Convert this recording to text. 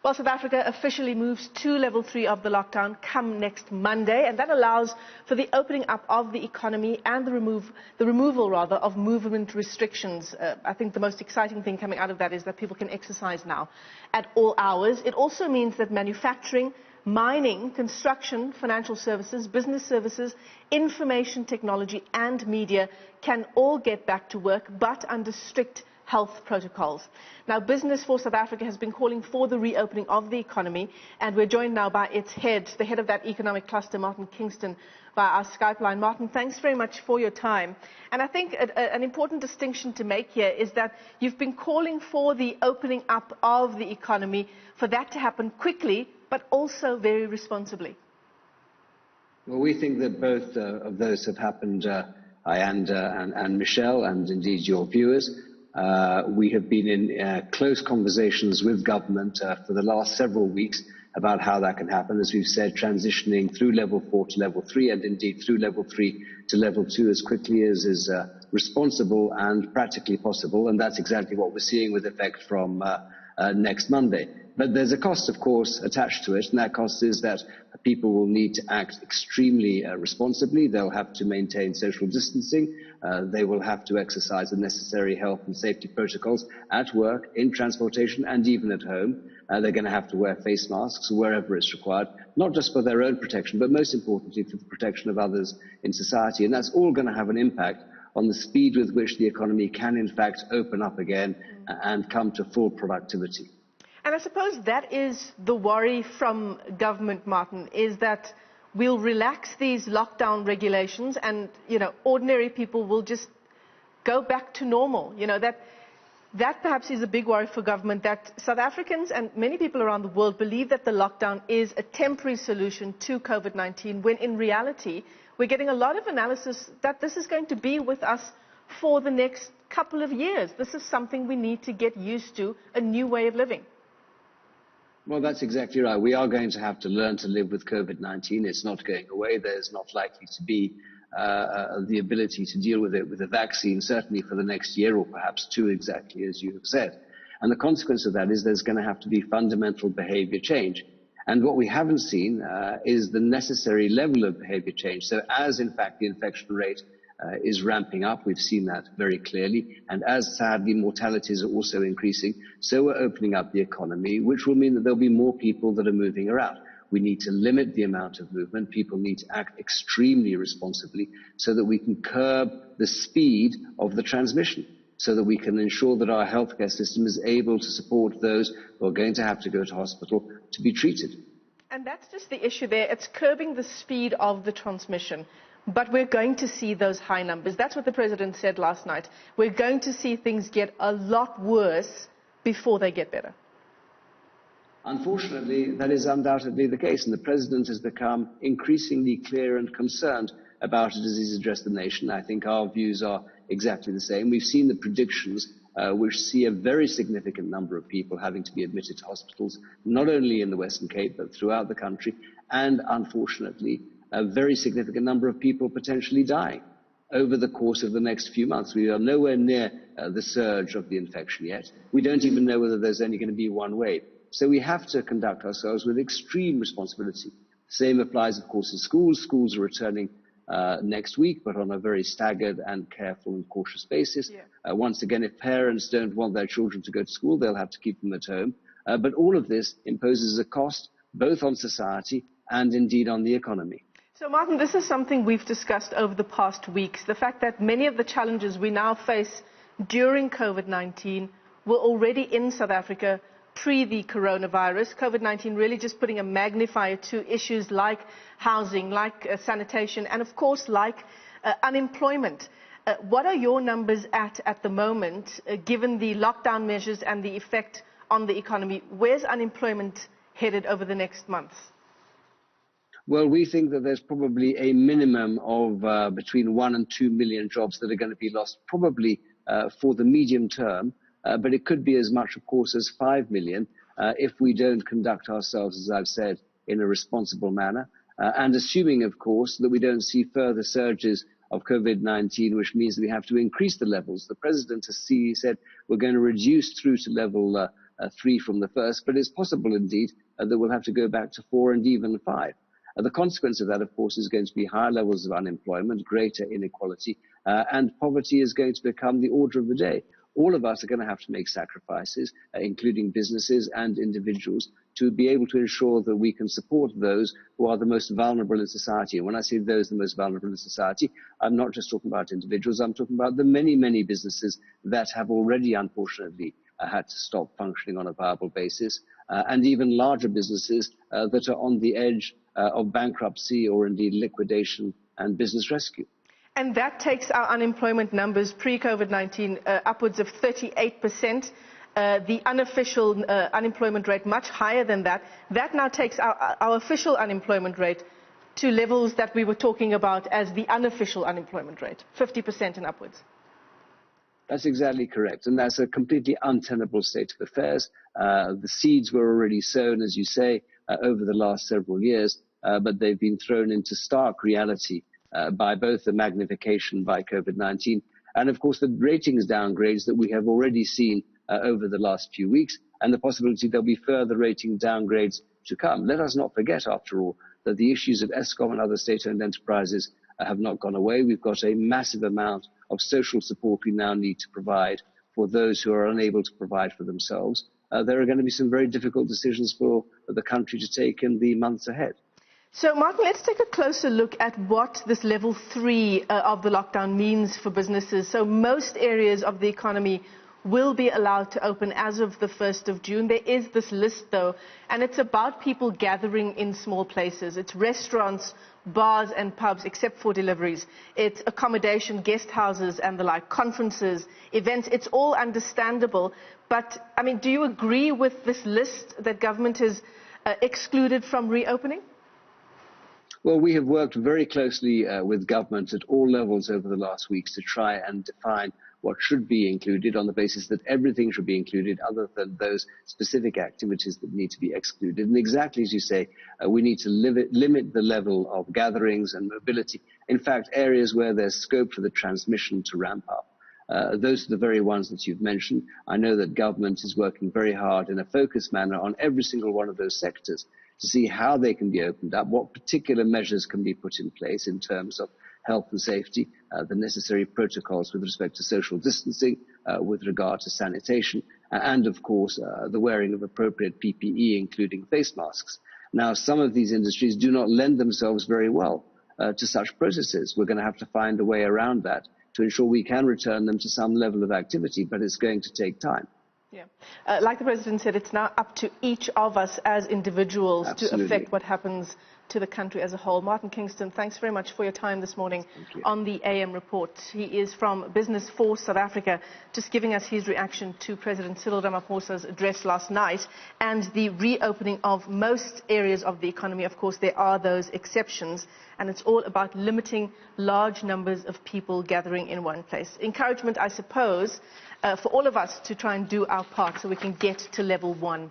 Well, South Africa officially moves to level 3 of the lockdown come next Monday, and that allows for the opening up of the economy and the removal of movement restrictions. I think the most exciting thing coming out of that is that people can exercise now at all hours. It also means that manufacturing, mining, construction, financial services, business services, information technology and media can all get back to work, but under strict health protocols. Now, Business for South Africa has been calling for the reopening of the economy, and we're joined now by its head, the head of that economic cluster, Martin Kingston, via our Skype line. Martin, thanks very much for your time. And I think an important distinction to make here is that you've been calling for the opening up of the economy, for that to happen quickly, but also very responsibly. Well, we think that both of those have happened, and Michelle, and indeed your viewers. We have been in close conversations with government for the last several weeks about how that can happen, as we've said, transitioning through level 4 to level 3, and indeed through level 3 to level 2 as quickly as is responsible and practically possible. And that's exactly what we're seeing with effect from next Monday. But there's a cost, of course, attached to it, and that cost is that people will need to act extremely responsibly. They'll have to maintain social distancing. They will have to exercise the necessary health and safety protocols at work, in transportation, and even at home. They're going to have to wear face masks wherever it's required, not just for their own protection, but most importantly for the protection of others in society. And that's all going to have an impact on the speed with which the economy can, in fact, open up again and come to full productivity. And I suppose that is the worry from government, Martin, is that we'll relax these lockdown regulations and, ordinary people will just go back to normal. That perhaps is a big worry for government, that South Africans and many people around the world believe that the lockdown is a temporary solution to COVID-19, when in reality, we're getting a lot of analysis that this is going to be with us for the next couple of years. This is something we need to get used to, a new way of living. Well, that's exactly right. We are going to have to learn to live with COVID-19. It's not going away. There's not likely to be the ability to deal with it with a vaccine, certainly for the next year or perhaps two, exactly as you have said. And the consequence of that is there's going to have to be fundamental behavior change. And what we haven't seen is the necessary level of behavior change. So as, in fact, the infection rate is ramping up, we've seen that very clearly, and as sadly mortalities are also increasing, so we're opening up the economy, which will mean that there'll be more people that are moving around. We need to limit the amount of movement. People need to act extremely responsibly so that we can curb the speed of the transmission, so that we can ensure that our healthcare system is able to support those who are going to have to go to hospital to be treated. And that's just the issue there. It's curbing the speed of the transmission. But we're going to see those high numbers. That's what the President said last night. We're going to see things get a lot worse before they get better. Unfortunately, that is undoubtedly the case, and the President has become increasingly clear and concerned about it as he's addressed the nation. I think our views are exactly the same. We've seen the predictions which see a very significant number of people having to be admitted to hospitals, not only in the Western Cape, but throughout the country, and unfortunately, a very significant number of people potentially dying over the course of the next few months. We are nowhere near the surge of the infection yet. We don't even know whether there's only going to be one wave. So we have to conduct ourselves with extreme responsibility. The same applies, of course, in schools. Schools are returning next week, but on a very staggered and careful and cautious basis. Yeah. Once again, if parents don't want their children to go to school, they'll have to keep them at home. But all of this imposes a cost both on society and indeed on the economy. So, Martin, this is something we've discussed over the past weeks, the fact that many of the challenges we now face during COVID-19 were already in South Africa pre the coronavirus. COVID-19 really just putting a magnifier to issues like housing, like sanitation, and of course like unemployment. What are your numbers at the moment, given the lockdown measures and the effect on the economy? Where's unemployment headed over the next months? Well, we think that there's probably a minimum of between 1 and 2 million jobs that are going to be lost, probably for the medium term. But it could be as much, of course, as 5 million if we don't conduct ourselves, as I've said, in a responsible manner. And assuming, of course, that we don't see further surges of COVID-19, which means that we have to increase the levels. The President has said we're going to reduce through to level 3 from the first, but it's possible indeed that we'll have to go back to 4 and even 5. The consequence of that, of course, is going to be higher levels of unemployment, greater inequality, and poverty is going to become the order of the day. All of us are going to have to make sacrifices, including businesses and individuals, to be able to ensure that we can support those who are the most vulnerable in society. And when I say those the most vulnerable in society, I'm not just talking about individuals, I'm talking about the many, many businesses that have already, unfortunately, had to stop functioning on a viable basis, and even larger businesses that are on the edge of bankruptcy or indeed liquidation and business rescue. And that takes our unemployment numbers pre-COVID-19 upwards of 38%. The unofficial unemployment rate much higher than that. That now takes our official unemployment rate to levels that we were talking about as the unofficial unemployment rate, 50% and upwards. That's exactly correct. And that's a completely untenable state of affairs. The seeds were already sown, as you say, over the last several years, but they've been thrown into stark reality by both the magnification by COVID-19 and, of course, the ratings downgrades that we have already seen over the last few weeks, and the possibility there'll be further rating downgrades to come. Let us not forget, after all, that the issues of Eskom and other state-owned enterprises have not gone away. We've got a massive amount of social support we now need to provide for those who are unable to provide for themselves. There are going to be some very difficult decisions for the country to take in the months ahead. So, Martin, let's take a closer look at what this level 3 of the lockdown means for businesses. So most areas of the economy will be allowed to open as of the 1st of June. There is this list, though, and it's about people gathering in small places. It's restaurants, bars and pubs, except for deliveries. It's accommodation, guest houses and the like, conferences, events. It's all understandable. But, I mean, do you agree with this list that government has excluded from reopening? Well, we have worked very closely with government at all levels over the last weeks to try and define what should be included on the basis that everything should be included other than those specific activities that need to be excluded. And exactly as you say, we need to limit the level of gatherings and mobility. In fact, areas where there's scope for the transmission to ramp up. Those are the very ones that you've mentioned. I know that government is working very hard in a focused manner on every single one of those sectors to see how they can be opened up, what particular measures can be put in place in terms of health and safety, the necessary protocols with respect to social distancing, with regard to sanitation, and of course the wearing of appropriate PPE, including face masks. Now, some of these industries do not lend themselves very well to such processes. We're going to have to find a way around that to ensure we can return them to some level of activity, but it's going to take time. Yeah. Like the President said, it's now up to each of us as individuals Absolutely. to affect what happens to the country as a whole. Martin Kingston, thanks very much for your time this morning on the AM Report. He is from Business for South Africa, just giving us his reaction to President Cyril Ramaphosa's address last night and the reopening of most areas of the economy. Of course, there are those exceptions, and it's all about limiting large numbers of people gathering in one place. Encouragement, I suppose, for all of us to try and do our part so we can get to level 1.